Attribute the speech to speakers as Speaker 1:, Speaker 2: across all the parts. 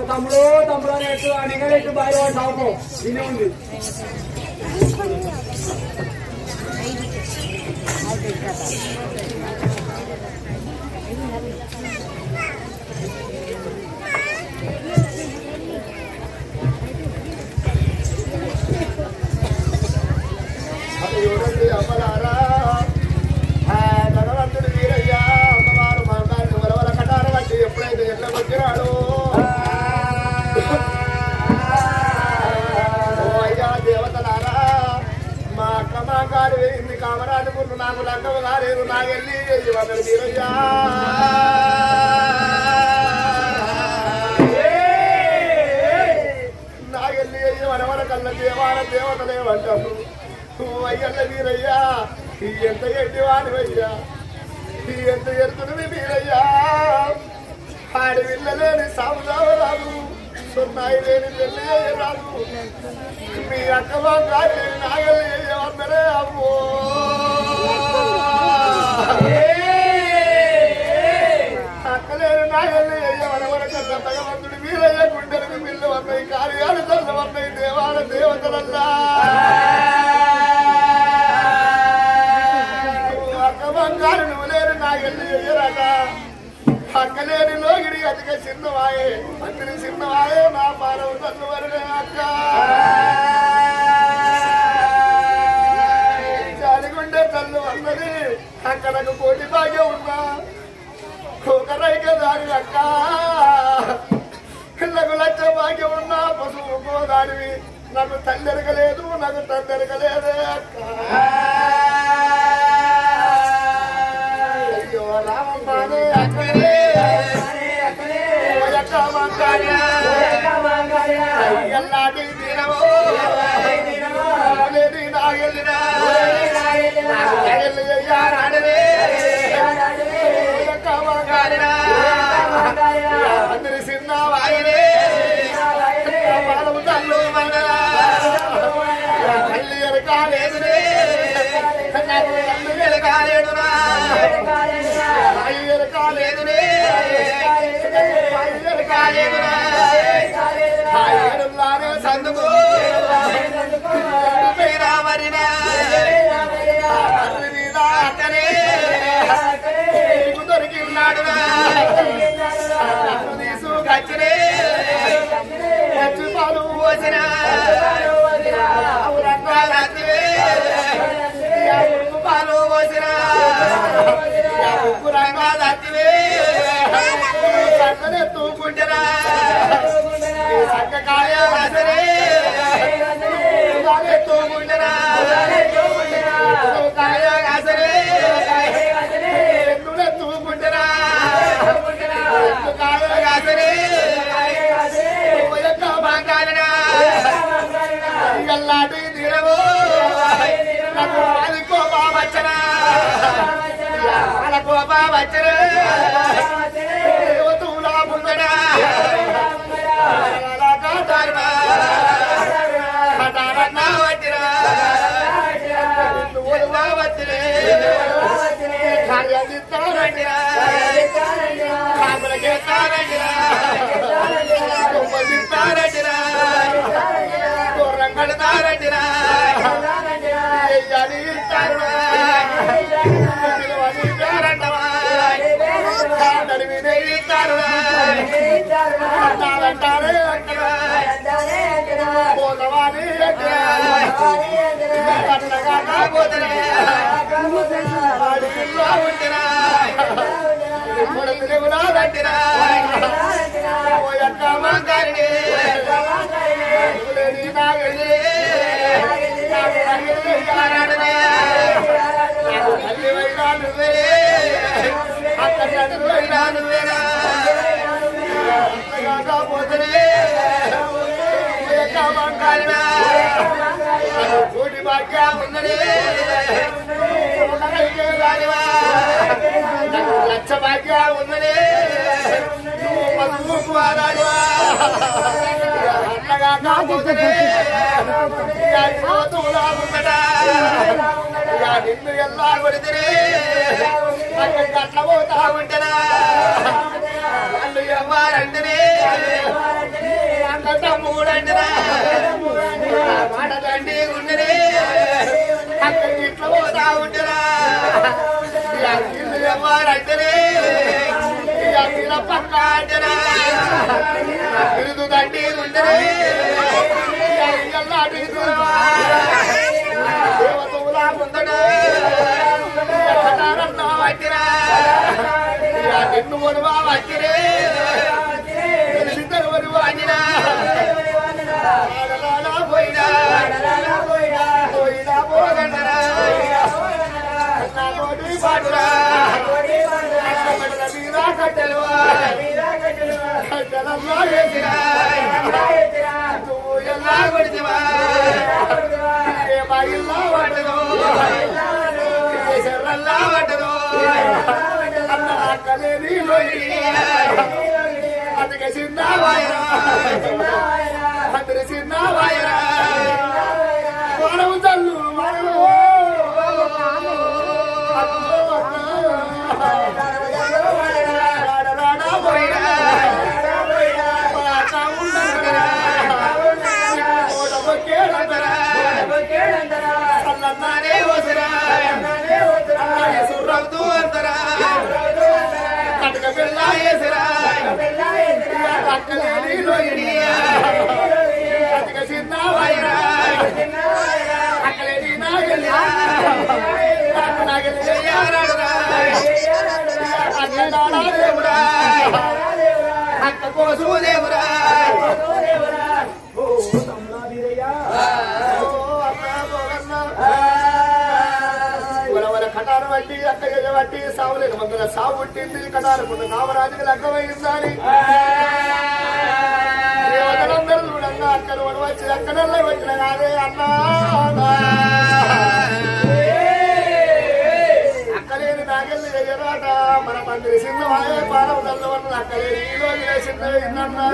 Speaker 1: తమ్ముడు తమ్ముడు అని ఎట్టు బాగా సాగు దీనే ఉంది.
Speaker 2: అది చూడండి అమ్మలారా భగవంతుడు వీరయ్యా అమ్మవారు మాంగాన్ని వరవల కటార బట్టి ఎప్పుడైతే ఎట్లా వచ్చినాడు అయ్యా దేవతలారా మా అక్క మాంగారు వేయింది కామరాజు ముందు నాకు లంగము కాలేదు నాకెళ్ళి వందలు వీరయ్యా నాకెళ్ళి వరవల కళ్ళ దేవాల దేవతలేమంటారు అయ్యల్ల వీరయ్యా ఎంత ఎడ్డి వాడివయ్యా ఎంత ఎడుతున్నది వీరయ్యా ఆడి విల్లలేని సాగుదావు రాదు సున్నాయి లేని పెళ్ళి రాదు మీ అక్క గారి నాగల్లి అయ్యే అమ్మో అక్కలేని నాగల్లి అయ్యే వరవరకల్ల భగవంతుడి వీరయ్య గుండెలకు బిల్లు వన్నాయి కార్యాలు తల్ల వన్నాయి దేవాల దేవతలల్లా అక్కబంగారు నువ్వు లేరు నాగల్లి అయ్యరాక అక్కలేని లోగిడి అతిక చిన్నవాయే అతని చిన్నవాయే నా పాలవు తల్లు వరనే అక్క జాలిగుండే తల్లు అన్నది అక్కడకు కోటి భాగ్యం ఉన్నా ఒకరైక దాని అక్క పిల్లకు లక్ష భాగ్యం ఉన్నా పశువు గోదానివి నాకు తల్లి ఎరగలేదు నాకు తండ్రి ఎరగలేదే అక్క అయ్యో రామమ్మానే అక్కడే అయ్యల్లాంటి తీరవో నాగెళ్ళినా అందరి చిన్న వాయనే తల్లు తల్లి ఎరకాలేదునే తల్లి ఎరకాలేదురా ఎరకాలేదునే ఎరకాలేదురా సందుకు రామరినా అక్కనే దొరికి ఉన్నాడురా తీసుకొచ్చినే పాలు పోసిన పాలు పోసిన ఉప్పు రంగా దత్తివే చక్కనే తూకుంటరా చక్కకాయ రసరే తూకుంటరా కాయ రసరే తూకుంటరా కాయ రసరే ఎల్లాంటి తీరవో నాకు అది కోపా వచ్చనా అలా కోపా వచ్చనా దేవతూలా ముందడా కటారన్నా వచ్చినా వచ్చినే కార్యాదిస్తారండిరా కాపులకేస్తారండిరా కుమ్మదిస్తారండిరా కడతారండిరా అంటారే పోతవాని పోతనే ఉంటిరా కొడుకులా రండిరా మంగారిని కోటి భాగ్య ఉన్నది లక్ష భాగ్య ఉన్నది నిన్ను ఎలా కొడితే అక్కడికి అట్లా పోతా ఉంటారా వాళ్ళు ఎవరంటనే అంత మూడంటరా మాట తండ్రి ఉండనే అక్కడికి ఇట్లా పోతా ఉంటారా ఇల్లు ఎవరంటనే పక్క అంటరా బిరుదు తండ్రి ఉండనే దేవతల ఇలా పడదు శర్రల్లా పడదు అన్న అక్కలేని అందుకే చిన్న వాయరా అందరి చిన్న వాయరా మనము తల్లు మనము కటారు బట్టి అక్క బట్టి సావులేదు మందుల సాగు పుట్టింది కటారు కొంత కామరాజుకి లగ్గమైందని దేవతలందరూ చూడంగా అక్కను వచ్చి అక్కడల్లా వచ్చిన కాదే అన్నా అక్కలేని నాగల్ని చెయ్యరాట మన మందిరి సిద్ధమాయే పాలవ తల్లవన్న అక్కలేని ఈ రోజు సిద్ధమైందన్నా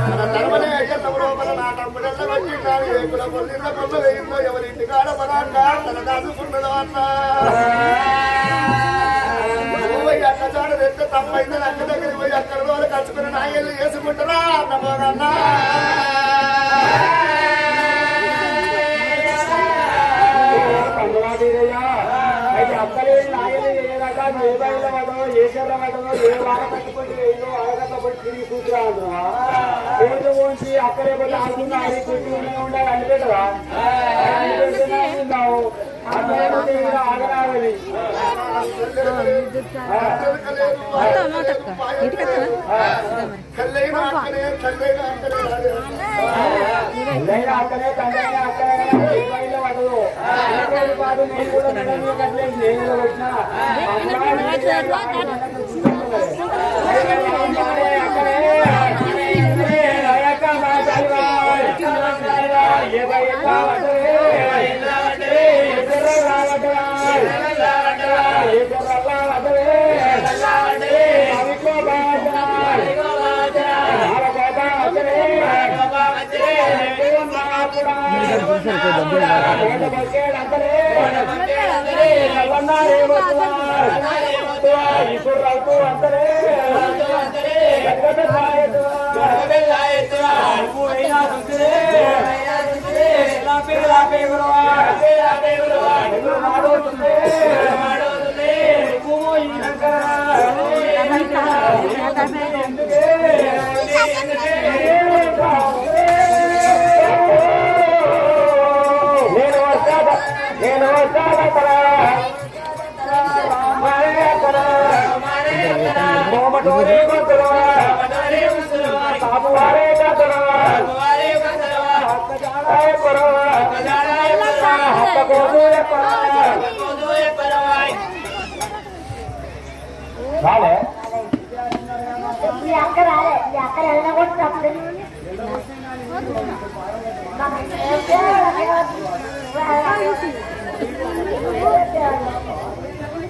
Speaker 2: మన ధర్మనే అయ్యన్న లోపల నా తమ్ముడెల్ల వచ్చిందారు ఏకుల పొల్లింద కొల్ల వేయిందో ఎవరింటి కాడ పదాక తన దాచుకున్నదో అన్న పోయి అక్క చాడ తెస్తే తప్పైందని అక్క దగ్గరికి పోయి అక్కడ రోజు కలుసుకుని నాయల్ని వేసుకుంటారా అన్న పోగన్నా అక్కలేని నాయల్ని చేయరాక ఏ బయలు పడో ఏ చెర్ర పడో ఏ వాడ కట్టుకుంటే వేయో ఆడకట్టబడి తిరిగి కూతురా పేరు పోంచి అక్కడే పోయి ఆడుతున్నారు చుట్టూ ఉండాలి అనిపెట్టరా ఆగరావాలి అక్కడే తండ్రి అక్కడే పడదు కాదు నేను కూడా కట్టలేదు నేను వచ్చిన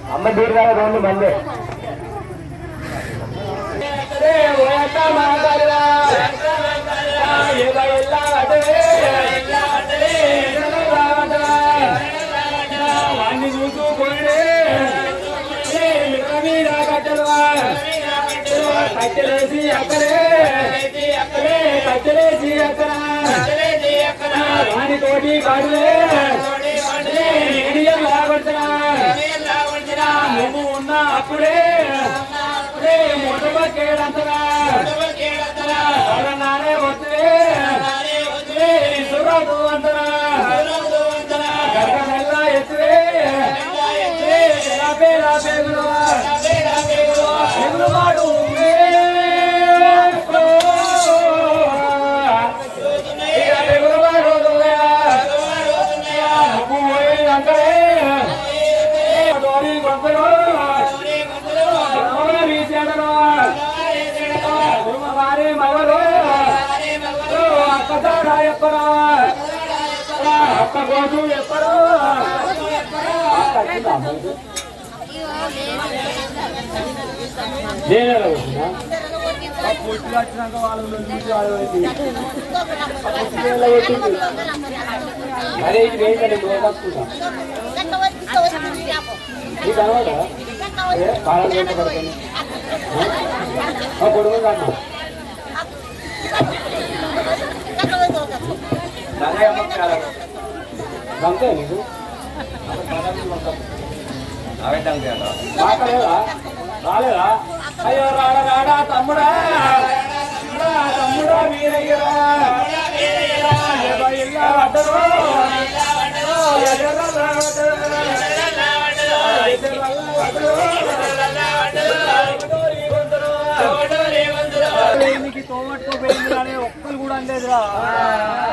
Speaker 2: అమ్మ దీర్ఘ రెండు మంది అన్ని చూసుకోండి కట్టలేసి అక్కడే కట్టలేసి అక్కడ వానితోటి కాడులే నువ్వు ఉన్న అప్పుడే మొట్టమొదటింతగా నానే వస్తే సురాదు అంతరా గర్భమెల్లా ఎత్తువే ఎగురువాడు రాజు ఎక్కడో నేనేలా వచ్చినా పొట్టులు వచ్చినాక వాళ్ళు అరే ఇది వేయండి తక్కువ నీకు అనవాడా కాలం పడుతుంది పొడుగు కాదు గంతే నీకు మాట్లాడేదా రాలేదా అయ్యో రాడా రాడా తమ్ముడా తమ్ముడా వీరయ్యరా తోమట్టుకోపోయింది ఒక్కరు కూడా అందేదిరా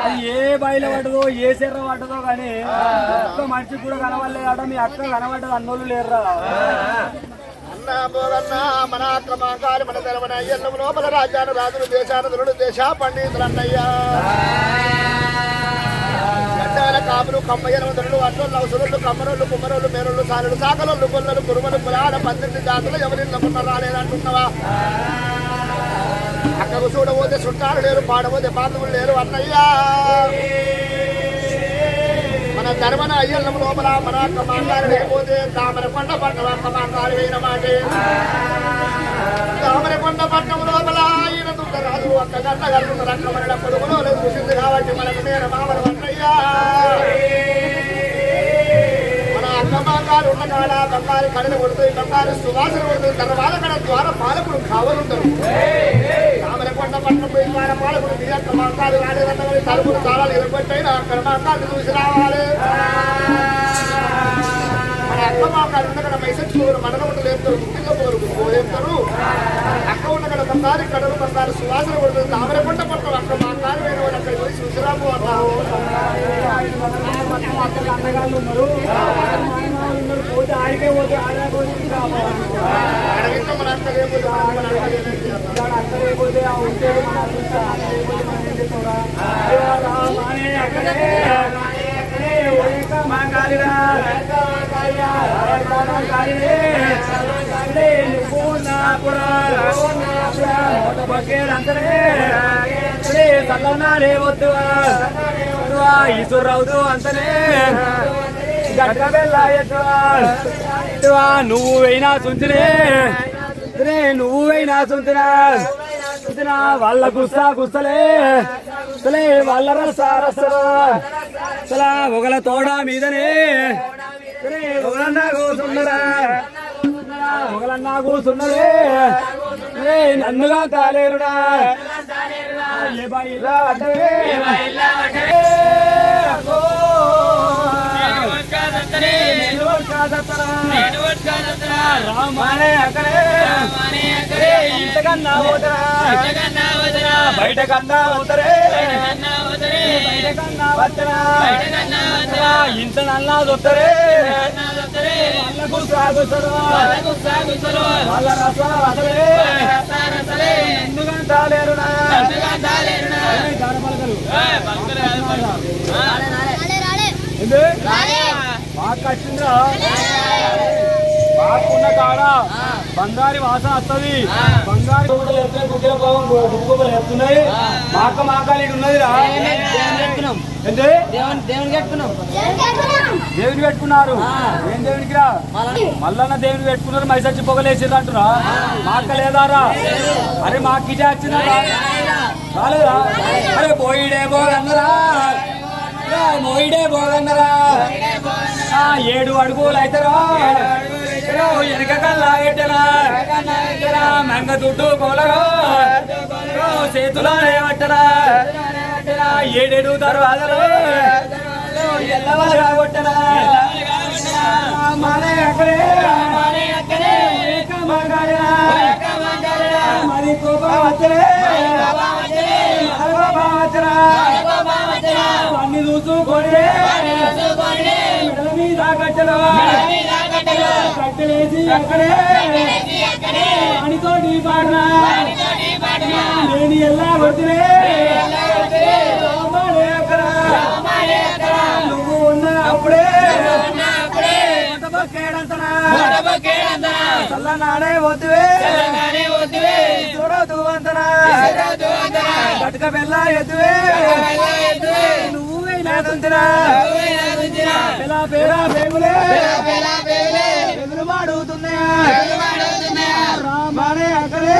Speaker 2: అది ఏ బయలు పడ్డదో ఏ సెర్ర పడ్డదో కానీ ఒక్క మనిషికి కూడా కనవలేదట మీ అక్క కనబడ్డది అన్నోళ్ళు లేరురా
Speaker 3: మన ఆక్రమాకాలు మన తెలవన అయ్యన్న లోపల రాజ్యాను రాజులు దేశానులు దేశ పండితులు అన్నయ్యా గడ్డాల కాపులు కమ్మయ్యనులు అట్లోళ్ళు అవసరులు కమ్మరోళ్ళు కుమ్మరోళ్ళు మేరోళ్ళు సారులు సాకలోళ్ళు కొల్లలు కురుమలు కులాల 18 జాతులు ఎవరిన్నకున్న రాలేదంటున్నావా అక్కకు చూడబోతే చుట్టాలు లేరు పాడబోతే బాంధవులు లేరు అన్నయ్యా మన ధర్మన అయ్యల్లం లోపల మన కమాంగాలు లేకపోతే తామర కొండ పట్టణ కమాంగాలు వేయిన మాటే తామర కొండ పట్టణం లోపల ఈయన దుఃఖరాజు అక్క గంట గడుతున్న రక్కమరణ పొడుగులో లేదు చూసింది కాబట్టి మనకు నేను మామల అన్నయ్యా మన అక్కమాంగాలు ఉన్న కాడ బంగారు కడలు కొడుతుంది బంగారు సువాసన కొడుతుంది తర్వాత కడ ద్వారా పాలకుడు కావాలంటారు తామర కొండ పట్టణం పోయి ద్వారా పాలకుడు మీ అక్క మాంగాలు రాలేదన్నది తలుపులు తాళాలు ఎదుర్కొట్టయినా అక్కడ మాంగాలు చూసి రావాలి మన అక్క మాంగాలు ఉన్న కడ మైసెచ్చుకోరు మనలో ఉంటూ లేపుతారు ముఖ్యంగా పోలేపుతారు అక్క ఉన్న కడ బంగారు కడలు బంగారు సువాసన కొడుతుంది తామర కొండ పట్టణం అక్క మాంగాలు వేరే వాళ్ళు అక్కడ పోయి చూసిరాము అన్నావు
Speaker 2: అన్నగాళ్ళు ఉన్నారు పోతే ఆడికే పోతే ఆడకపోతే
Speaker 3: మన అక్క లేకపోతే
Speaker 2: అక్క లేకపోతే ఉంటే మన చల్లన్నాడే వద్దు ఈశ్వరరావుతూ అంతనే నువ్వు అయినా చుంచునే నువ్వు అయినా చుంచునా వాళ్ళ గుస్సా గుస్తలే వాళ్ళ రసరా ఒకల తోడ మీదనే ఒకలన్నా కూర్చున్నరా ఒకలన్నా కూర్చున్నదే నన్నుగా తాలేరుడా రామానే అక్కడే ఇంతకన్నా పోతరా బయట కన్నా పోతరే బయట కన్నా వచ్చరా ఇంత నల్లా దొత్తరే వాళ్ళకు సాగుతారు వాళ్ళ రసాలే ఎందుకంటా లేరునా మాకు వచ్చిందా మాకున్న కాడ బంగారి వాసన వస్తుంది బంగారు ఎత్తున్నాయి మాక మాకాలి ఉన్నదిరా దేవుని పెట్టుకున్నారు ఏం దేవునికి రా మల్లన్న దేవుని పెట్టుకున్నారు మైసచ్చి పొగలేసేది అంటున్నా మాక లేదారా అరే మాకు ఇదే వచ్చిందా రాలేదా అరే పోయిడే పోగన్నరా మోయిడే పోగన్నరా 7 అడుగులు అవుతారా వెనక కల్లాగెట్టరా మెంగ దుడ్డు కోలగా చేతులో ఏమట్టరా 7 దర్వాజలు ఎల్లవగా కొట్టరా మానే అక్కడే మరి కోపం వచ్చరే అన్ని చూసుకొని మెడల మీద కట్టలేసి అక్కడే అనితోటి పాడరా నేను ఎలా కొడుతునే నువ్వు ఉన్న
Speaker 1: తెలంగాణే వద్దువే చూడదు వంతన బతుక బెల్ల ఎద్దువే నువ్వే నాదుంతిరా పెలా పేరా బేగులే ఎదురు మాడుతున్నాయా రామానే అక్కడే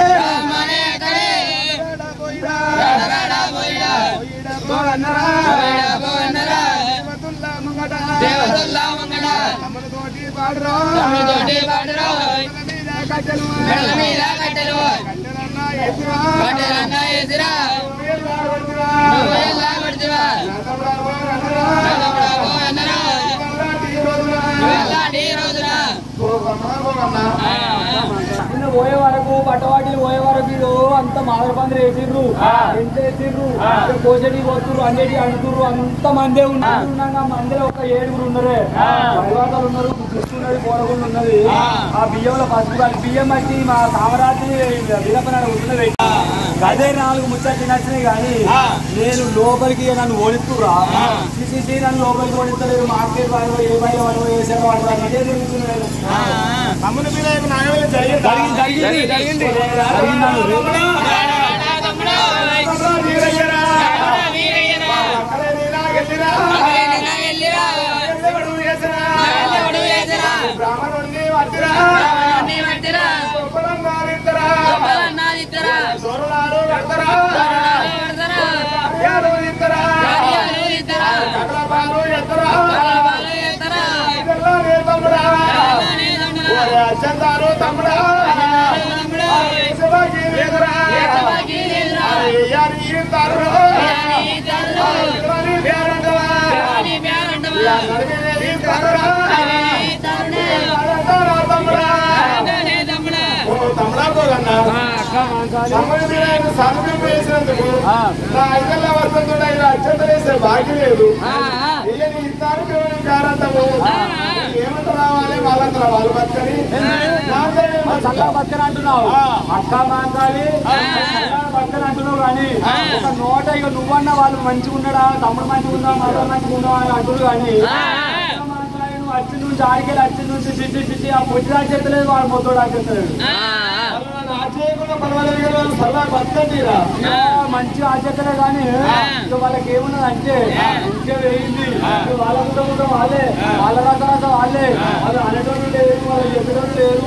Speaker 1: దేవతల్లా మంగడ తమ్ముతోటి పాడరా కట్టెల మీద కట్టెలు కట్టెలన్న ఎదురా నువ్వెల్లా కొడుతువా పోయే వరకు పట్టవాటిలు పోయే వరకు అంత మాదరపందిరి వేసిండ్రు ఎంత వేసిండ్రు కోచడి పోతున్నారు అన్నిటి అంటున్నారు అంత మందే ఉన్నారు మందిలో ఒక 7 ఉన్నరే పరివాతాలు ఉన్నారు చూస్తున్నది పోరకుండా ఉన్నది ఆ బియ్యంలో పసుపు కానీ బియ్యం బట్టి మా కామరాజు వీరపనాడు ఉంటున్నది అదే 4 ముచ్చట్లు నచ్చినాయి కానీ నేను లోపలికి నన్ను ఓడిస్తురా సిసి నన్ను లోపలికి ఓడిస్తలేదు మార్కెట్ వాడు ఏ బయట వాడు వేసే వాడు అదే తిరుగుతున్నాడు జరిగింది
Speaker 3: తమ్ముడా సాధన వేసినందుకు నా 5 వర్షంతో అత్యంత వేసే భాగ్యం లేదు ఇస్తారు ఏమంత రావాలి వాళ్ళంతా వాళ్ళు బతకని
Speaker 1: చల్లగా బతకని అంటున్నావు అక్క మాంకాలి బతకని అంటున్నావు కానీ ఒక నోట ఇక నువ్వన్నా వాళ్ళు మంచిగా ఉన్నాడా తమ్ముడు మంచిగా ఉందా మదర్ మంచిగా ఉందా అని అంటున్నారు కానీ అచ్చి నుంచి ఆడికెళ్ళి అచ్చి నుంచి సిట్టి ఆ పొట్టి రాచేస్తలేదు వాడు మొత్తం రాచేస్తలేడు మంచిగా ఆచేస్తలే కానీ ఇక వాళ్ళకి ఏమున్నది అంటే ఇంకే వేయింది వాళ్ళ కూడా వాళ్ళే వాళ్ళ రకాల వాళ్ళే వాళ్ళు అనేటోళ్ళు లేరు వాళ్ళు చెప్పేటోళ్ళు లేరు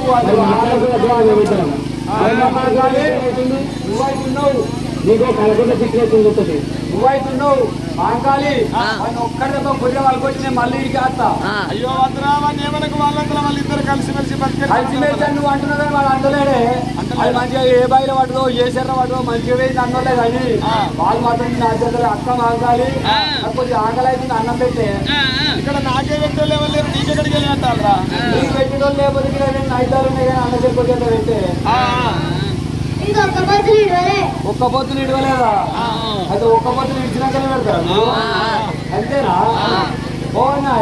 Speaker 1: నువ్వైతున్నావు నీకు కలగొండ సిచ్యువేషన్ వస్తుంది నువ్వైతున్నావు మాంకాలి వాళ్ళు ఒక్కడి దెబ్బ కొద్దిగా వాళ్ళకొచ్చి నేను మళ్ళీ ఇడికి వస్తా
Speaker 3: అయ్యో వద్దరా ఏమనకు వాళ్ళంతా వాళ్ళిద్దరు కలిసిమెలిసి
Speaker 1: కలిసిమెలిసి నువ్వు అంటున్నావు కానీ వాళ్ళు అంటలేడే అది మంచిగా ఏ బాయిలో పడదో ఏ శర్ర పడదో మంచిగా వేయింది అన్నోలే కానీ వాళ్ళు మాత్రం నా చేత అక్క మాంకాలి కొద్దిగా ఆకలి అయితే అన్నం పెట్టే
Speaker 3: ఇక్కడ నాకే పెట్టోళ్ళు ఎవరు లేరు నీకెక్కడికి వెళ్ళి అంటారా
Speaker 1: నీకు పెట్టేటోళ్ళు లేకపోతే నైతాలు ఉన్నాయి కానీ అన్న చెప్పి పెట్టే ఒక్క పొద్దులు ఇడవలేదా అయితే ఒక్క పొద్దులు ఇచ్చినాకనే పెడతారు అంతేనా పోనా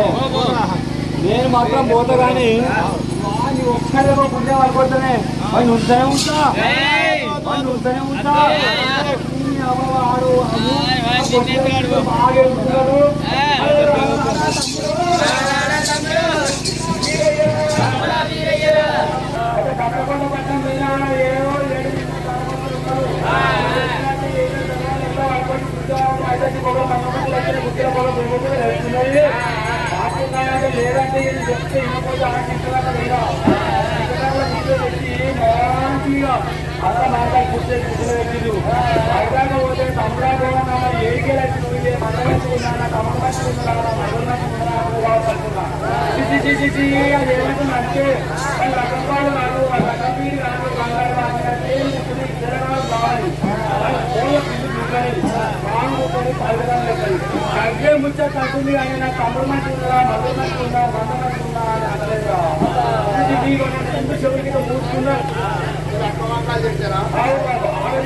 Speaker 1: నేను మాత్రం పోతా కానీ ఒక్కడే పుణ్య వాళ్ళకొడతానే వాళ్ళు ఉంటూనే ఉంటా వాళ్ళు ఉంటూనే ఉంటా ఆడు బాగా వెళ్తున్నాడు కట్టకుండా పట్టం పోయినా ఏవో లేదంటే చెప్తే ఇకపోతే అంత మాట్లాడి కూర్చొని పెట్టిండు హైదరాబాద్ పోతే తమ్ముడు ఏడికెళ్ళి నువ్వు మండగా తమ్ముడు అది ఏమంటుందంటే వాళ్ళ రకంపాలు కాదు వాళ్ళ రకంపీడి కాదు కావాలి అగ్గే ముచ్చ తగ్గుంది కానీ నా తమ్ముడు మంచి ఉందా మధుర మంచి ఉందా మంద మంచి ఉందా అని అనలేదురా చెవులకి మూసుకున్నా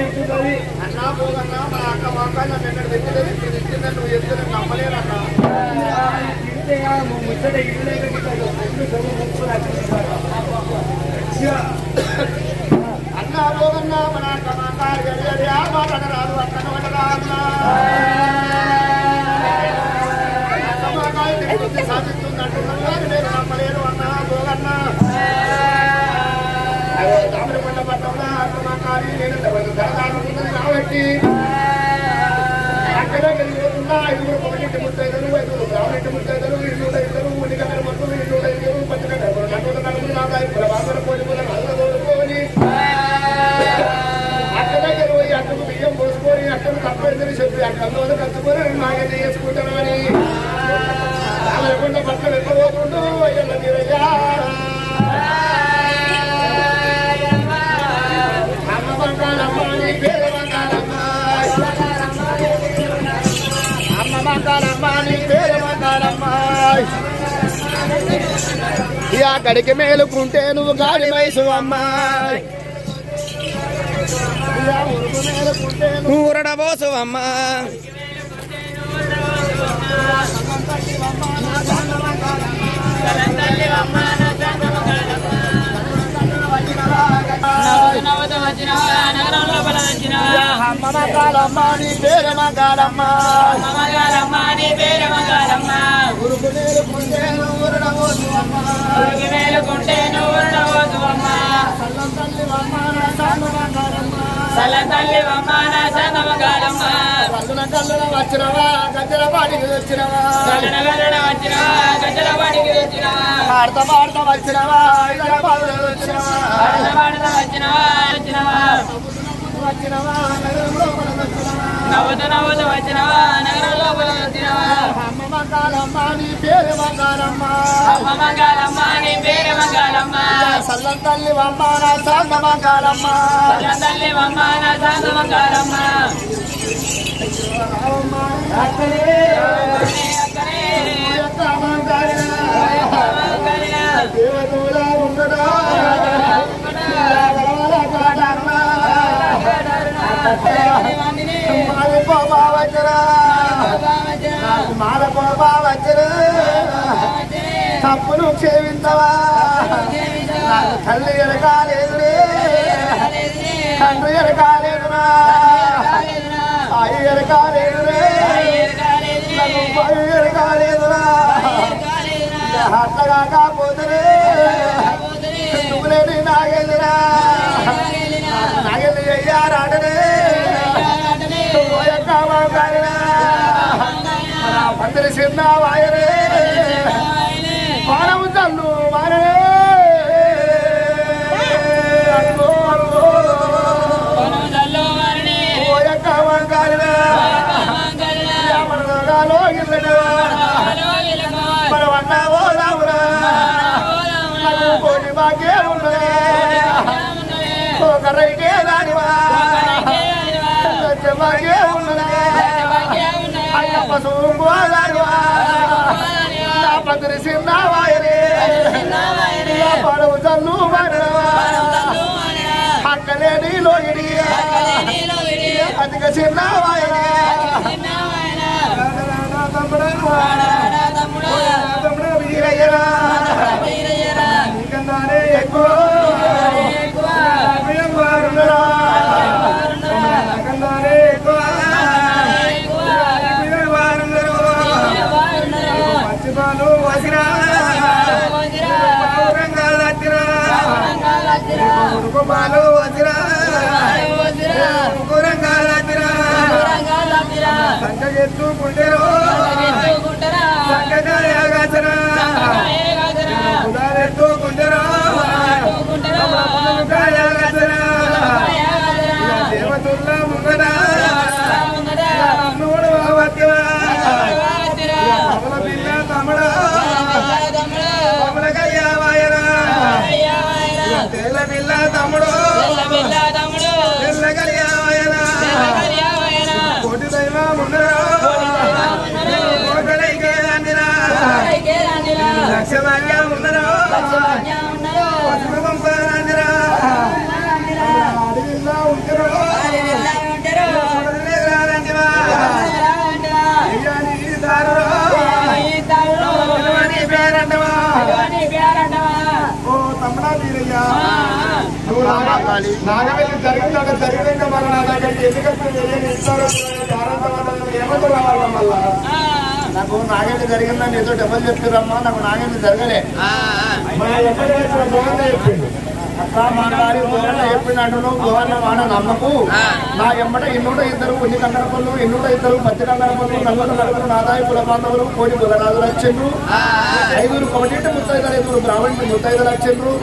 Speaker 1: చెప్తుంది
Speaker 3: అన్నా పోగన్నా మా అక్క మాకాలు నన్ను ఎక్కడ తెచ్చలేదు తెచ్చిందని నువ్వు చెప్తే నేను నమ్మలేనన్నా
Speaker 1: ముచ్చట ఇల్లు
Speaker 3: అన్నా పోగన్నా మన అక్క మాకాలు గడి ఆ మాట రాదు అక్కడ వంటరా అన్నా అక్క మాకాలు సాధిస్తుందంటున్నాను నేను నమ్మలేను అన్నా పోగన్నా కానీ నేను ధరదారున్నది కాబట్టి అక్కడ వెళ్ళిపోతున్నా 5 పొగటింటి ముత్తైదలు 5 బ్రాహ్మణింటి ముత్తైదలు 202 ఉనిగల మొత్తం 205 పంచగడ్డ నలుగురు నాదాయి ప్రభాకర కోడిపోయిన నల్లగోడుకోని అక్కడ పోయి అక్కడికి బియ్యం పోసుకొని అక్కడ తప్పని చెప్పి అక్కడ కలుసుకొని నాగేది చేసుకుంటానని లేకుండా పట్ల వెళ్ళబోతుండు అయ్యన్న మీరయ్యా అమ్మ మంగాలమ్మ నీ పేరు మంగాలమ్మ అమ్మ మంగాలమ్మ నీ పేరు మంగాలమ్మ ఇక గడికి మేలుకుంటే నువ్వు గాడి వయసు అమ్మాయి ఊరడబోసు అమ్మ మంగాలమ్మ నీ పేరు మంగాలమ్మ గురుకు మేలుకుంటే నువ్వు ఊరడబోసు అమ్మ వచ్చినవా గజ్జల పాటికి వచ్చినవా పాడతా పాడతా వచ్చినవా వచ్చినవా
Speaker 1: నవ్వుతూ నవ్వుతూ వచ్చినవా నగరం లోపల వచ్చినవా
Speaker 3: అమ్మ మంగాలమ్మ నీ పేరు మంగాలమ్మ
Speaker 1: అమ్మ మంగాలమ్మ నీ పేరు మంగాలమ్మ
Speaker 3: సల్లం తల్లి అమ్మ నా సాంగ మంగాలమ్మ
Speaker 1: సల్లం తల్లి అమ్మ నా సాంగ మంగాలమ్మ
Speaker 3: అక్కడే
Speaker 1: అక్కడే
Speaker 3: దేవతూలా ఉండడా తప్పును క్షేమించవా తల్లి ఎరకాలేదురే తండ్రి ఎరకాలేదురా అయ్య ఎరకాలేదురే ఎరకాలేదురా అట్లగా కాపోతురే నువ్వులేని నాగేదిరా నాగేది అయ్యారాడనే పందిరి చిన్న వాయరే వానము తల్లు వారనే కోటి బాగే ఉన్నదే ఒకరైకే దానివా బాగే ఉన్నదే అయ్యప్ప సోంగువాదానివా పందిరి చిన్న వాయరే పడవు తల్లు వారనవా అక్కలే నీలో అధిక చిన్న వాయరే తమ్ముడు వీరయ్యరా నీకన్నానే ఎక్కువ నాకన్నానే ఎక్కువ మంచిపాలు వసిరా పాలు వసిరా సంగ ఎత్తుకుంటారు సంగగాచరా ఎత్తుకుంటారు దేవతుల్లా ముంగడ నూడు కమల పిల్ల తమ్ముడు కమలకయ్యా వాయరా తెల్ల పిల్ల తమ్ముడు తెల్లగయ్యా వాయరా కోటి దైవం ఉండరా కోటలైకే అందిరా లక్ష భాగ్యం ఉండరా పంపరా అడవిలో ఉంటారు ఓ తమ్ముడా వీరయ్యా నాగవెల్లి జరిగిన మన నా దగ్గరికి ఎందుకంటే ఇస్తారు ఏమంటారు రావాల మళ్ళా నాకు నాగేంద్ర జరిగిందని ఏదో డబ్బులు చెప్తారమ్మా, నాకు నాగేంద్ర జరగలే.
Speaker 2: మన ఎక్కడ బాగుందా చెప్పిండు.
Speaker 3: అట్లా మా గారి గోవన్న చెప్పినట్టు గోవన్న మాట నమ్మకు. నా ఎమ్మట ఇన్నూట ఇద్దరు ఉన్ని కంకర పళ్ళు, ఇన్నూట ఇద్దరు మధ్య కంకర పళ్ళు, నలుగురు నలుగురు నాదాయి కుల బాంధవులు, కోటి కులరాజులు వచ్చిండ్రు. 5 కమిటీ ముత్తైదులు, 5 బ్రాహ్మణులు ముత్తైదులు వచ్చిండ్రు.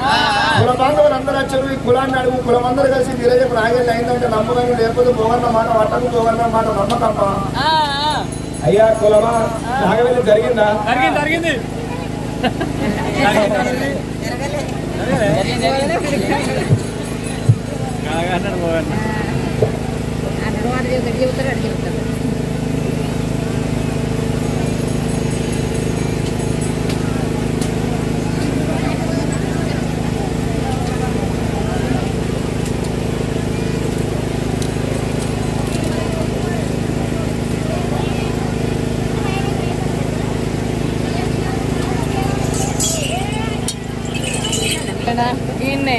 Speaker 3: కుల బాంధవులు అందరూ వచ్చారు. ఈ కులాన్ని అడుగు, కులమందరూ కలిసి మీరే చెప్పి నాగేళ్ళు అయిందంటే నమ్మకం, లేకపోతే గోవన్న మాట వట్టకు, గోవన్న మాట నమ్మకమ్మా.
Speaker 2: అయ్యా కులమా నాగవెల్లి జరిగిందా?
Speaker 1: జరిగింది ఇన్నే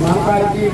Speaker 2: మా గారికి